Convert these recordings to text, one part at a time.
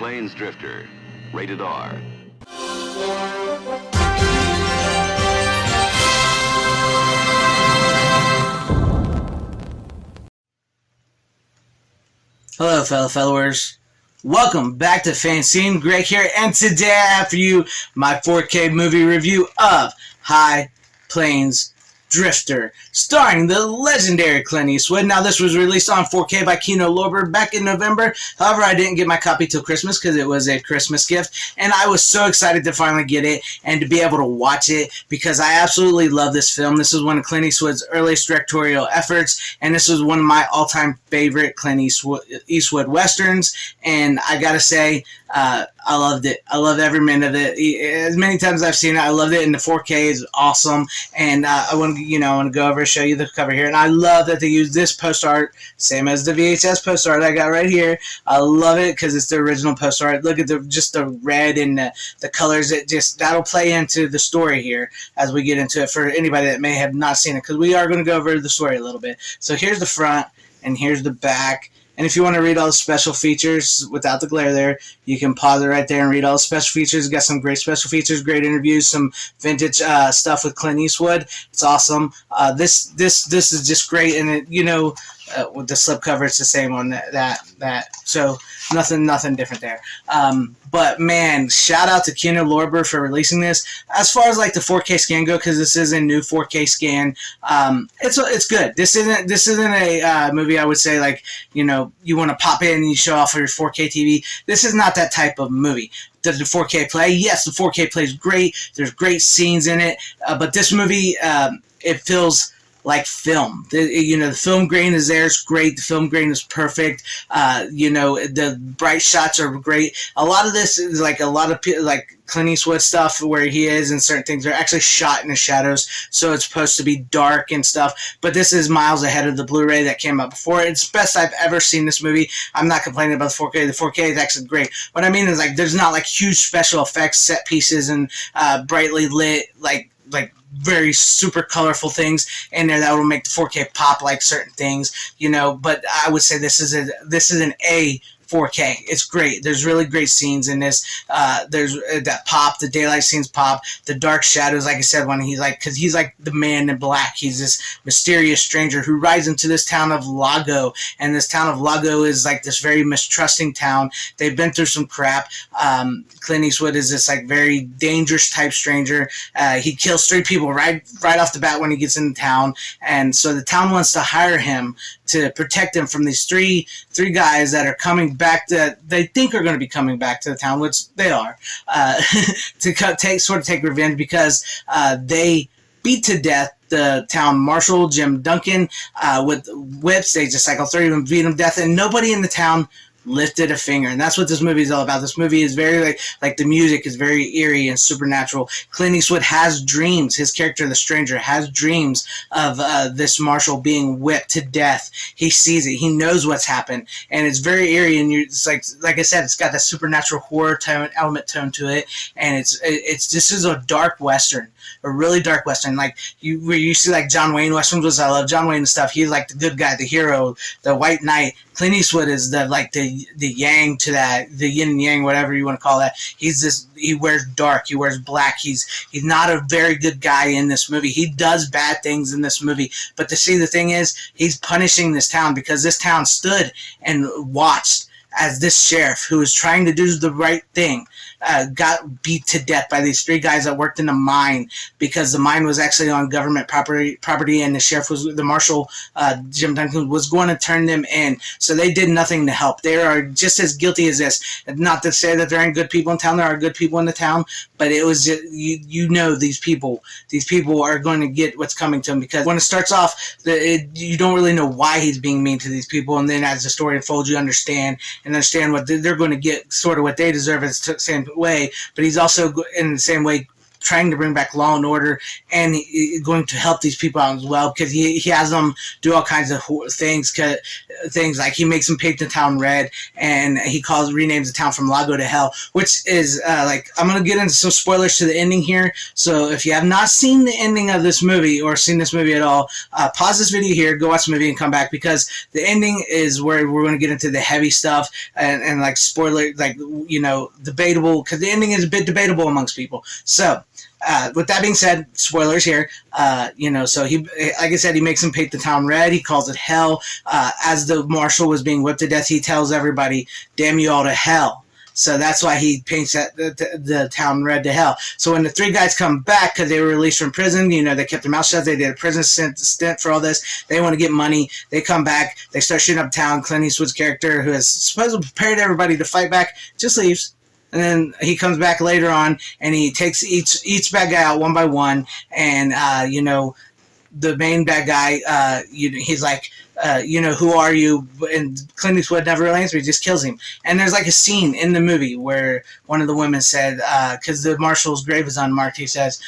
Plains Drifter, rated R. Hello, fellow followers. Welcome back to FanZcene. Greg here, and today I have for you my 4K movie review of High Plains Drifter, starring the legendary Clint Eastwood. Now, this was released on 4K by Kino Lorber back in November. However, I didn't get my copy till Christmas because it was a Christmas gift, and I was so excited to finally get it and to be able to watch it because I absolutely love this film. This is one of Clint Eastwood's earliest directorial efforts, and this was one of my all-time favorite Clint Eastwood westerns, and I gotta say, I loved it. I loved every minute of it. As many times as I've seen it, I loved it, and the 4K is awesome. And I want to go over and show you the cover here. And I love that they use this post art, same as the VHS post art I got right here. I love it because it's the original post art. Look at just the red and the colors. That'll play into the story here as we get into it for anybody that may have not seen it, because we are going to go over the story a little bit. So here's the front and here's the back. And if you want to read all the special features without the glare there, you can pause it right there and read all the special features. It's got some great special features, great interviews, some vintage stuff with Clint Eastwood. It's awesome. This is just great, and it, with the slipcover, it's the same on that. So nothing different there. But man, shout out to Kino Lorber for releasing this. As far as like the 4K scan go, because this is a new 4K scan, it's good. This isn't a movie I would say like you want to pop in and you show off your 4K TV. This is not that type of movie. Does the 4K play? Yes, the 4K plays great. There's great scenes in it, but this movie it feels like film. The film grain is there. It's great. The film grain is perfect. The bright shots are great. A lot of this is like a lot of like Clint Eastwood stuff where he is, and certain things are actually shot in the shadows, so it's supposed to be dark and stuff. But this is miles ahead of the Blu-ray that came out before. It's the best I've ever seen this movie. I'm not complaining about the 4K. The 4K is actually great. What I mean is like there's not like huge special effects, set pieces, and brightly lit like very super colorful things in there that will make the 4K pop like certain things, but I would say this is an A 4K. It's great. There's really great scenes in this. There's that pop, the daylight scenes pop, the dark shadows, like I said, when because he's like the man in black. He's this mysterious stranger who rides into this town of Lago, and this town of Lago is like this very mistrusting town. They've been through some crap. Clint Eastwood is this like very dangerous type stranger. He kills 3 people right off the bat when he gets into town, and so the town wants to hire him to protect him from these three guys that are coming back, that they think are going to be coming back to the town, which they are, to take revenge because they beat to death the town marshal, Jim Duncan, with whips. They just cycle through him, beat him to death, and nobody in the town lifted a finger. And that's what this movie is all about. This movie is very like the music is very eerie and supernatural. Clint Eastwood has dreams. His character, the stranger, has dreams of this marshal being whipped to death. He sees it. He knows what's happened, and it's very eerie. And it's like I said, it's got that supernatural horror element tone to it. And it's this is a dark western, a really dark western. Like where you see like John Wayne westerns, which I love John Wayne and stuff. He's like the good guy, the hero, the white knight. Clint Eastwood is the yang to that, the yin and yang, whatever you want to call that. He wears dark, he wears black. He's not a very good guy in this movie. He does bad things in this movie. But the thing is, he's punishing this town because this town stood and watched as this sheriff, who was trying to do the right thing, got beat to death by these 3 guys that worked in a mine, because the mine was actually on government property, and the marshal, Jim Duncan, was going to turn them in. So they did nothing to help. They are just as guilty as this. Not to say that there aren't good people in town. There are good people in the town, but it was just, these people are going to get what's coming to them, because when it starts off, you don't really know why he's being mean to these people, and then as the story unfolds, you understand what they're going to get, sort of what they deserve in the same way. But he's also in the same way trying to bring back law and order, and going to help these people out as well, because he has them do all kinds of things like he makes them paint the town red, and he renames the town from Lago to Hell, which is like, I'm going to get into some spoilers to the ending here, so if you have not seen the ending of this movie or seen this movie at all, pause this video here, go watch the movie and come back, because the ending is where we're going to get into the heavy stuff and like spoiler, like, you know, debatable, because the ending is a bit debatable amongst people. So with that being said, spoilers here. You know, so he, like I said, he makes him paint the town red. He calls it hell. As the marshal was being whipped to death, he tells everybody, "Damn you all to hell." So that's why he paints the town red to hell. So when the three guys come back, because they were released from prison, you know, they kept their mouth shut. They did a prison stint for all this. They want to get money. They come back. They start shooting up town. Clint Eastwood's character, who has supposedly prepared everybody to fight back, just leaves. And then he comes back later on, and he takes each bad guy out one by one. And, you know, the main bad guy, he's like, you know, who are you? And Clint Eastwood never really answers. He just kills him. And there's like a scene in the movie where one of the women said, because the marshal's grave is unmarked, he says,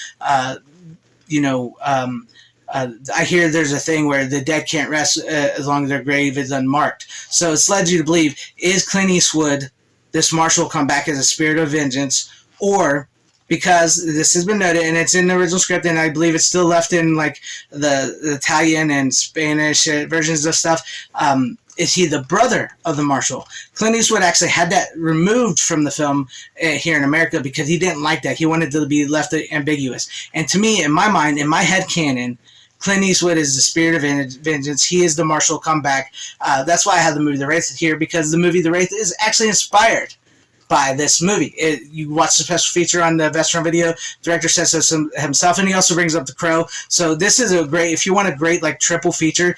you know, I hear there's a thing where the dead can't rest as long as their grave is unmarked. So it's led you to believe, is Clint Eastwood, this marshal, come back as a spirit of vengeance, or, because this has been noted, and it's in the original script, and I believe it's still left in like the Italian and Spanish versions of stuff, is he the brother of the marshal? Clint Eastwood actually had that removed from the film here in America because he didn't like that. He wanted to be left ambiguous. And to me, in my mind, in my head canon, Clint Eastwood is the spirit of vengeance. He is the marshal come back. That's why I have the movie The Wraith here, because the movie The Wraith is actually inspired by this movie. You watch the special feature on the Vestron video. Director says so himself, and he also brings up The Crow. So this is a great, if you want a great like triple feature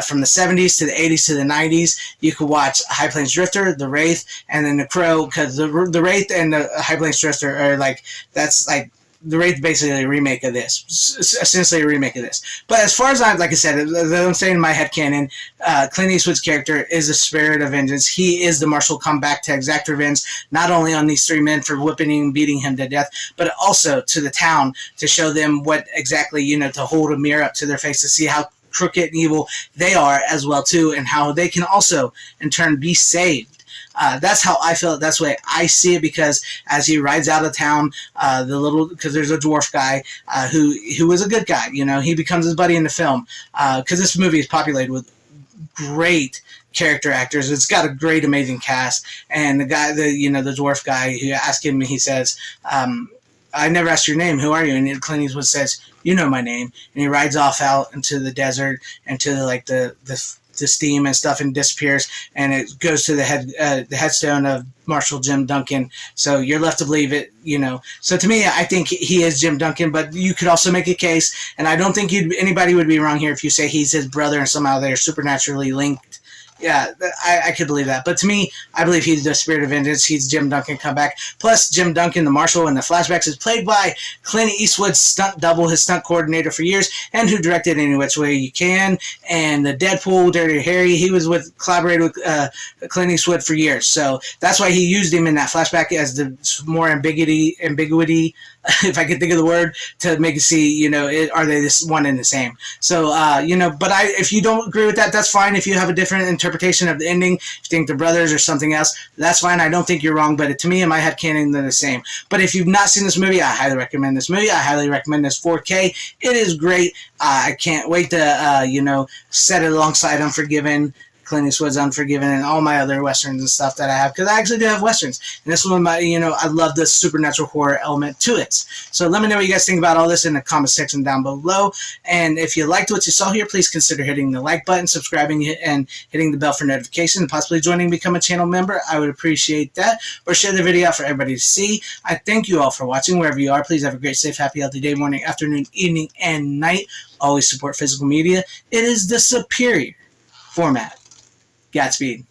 from the 70s to the 80s to the 90s, you could watch High Plains Drifter, The Wraith, and then The Crow, because the Wraith and the High Plains Drifter are like, that's like, The Wraith basically a remake of this, essentially a remake of this. But as far as like I said, I'm saying in my headcanon, Clint Eastwood's character is a spirit of vengeance. He is the marshal come back to exact revenge, not only on these three men for whipping and beating him to death, but also to the town to show them what exactly, you know, to hold a mirror up to their face to see how crooked and evil they are as well too, and how they can also in turn be saved. That's how I feel. That's the way I see it, because as he rides out of town, because there's a dwarf guy who was a good guy, you know, he becomes his buddy in the film, because this movie is populated with great character actors. It's got a great, amazing cast, and the guy, the dwarf guy, who asked him, he says, I never asked your name. Who are you? And Clint Eastwood says, you know my name. And he rides off out into the desert, into like the steam and stuff, and disappears, and it goes to the headstone of Marshal Jim Duncan. So you're left to believe it, you know. So to me, I think he is Jim Duncan, but you could also make a case, and I don't think anybody would be wrong here if you say he's his brother and somehow they're supernaturally linked. Yeah, I could believe that. But to me, I believe he's the spirit of vengeance. He's Jim Duncan come back. Plus, Jim Duncan, the marshal in the flashbacks, is played by Clint Eastwood's stunt double, his stunt coordinator for years, and who directed Any Which Way You Can, and the Deadpool, Dirty Harry. He was collaborated with Clint Eastwood for years. So that's why he used him in that flashback as the more ambiguity, if I could think of the word, to make it see, you know, are they this one and the same? So, you know, but if you don't agree with that, that's fine. If you have a different interpretation of the ending, if you think they're brothers or something else, that's fine. I don't think you're wrong, but to me, in my head canon, they're the same. But if you've not seen this movie, I highly recommend this movie. I highly recommend this 4K. It is great. I can't wait to, you know, set it alongside Unforgiven, Clint Eastwood's Unforgiven, and all my other westerns and stuff that I have, because I actually do have westerns, and this one, you know, I love the supernatural horror element to it. So let me know what you guys think about all this in the comment section down below, and if you liked what you saw here, please consider hitting the like button, subscribing, and hitting the bell for notifications, and possibly joining and become a channel member. I would appreciate that, or share the video out for everybody to see. I thank you all for watching, wherever you are. Please have a great, safe, happy, healthy day, morning, afternoon, evening, and night. Always support physical media. It is the superior format. Godspeed.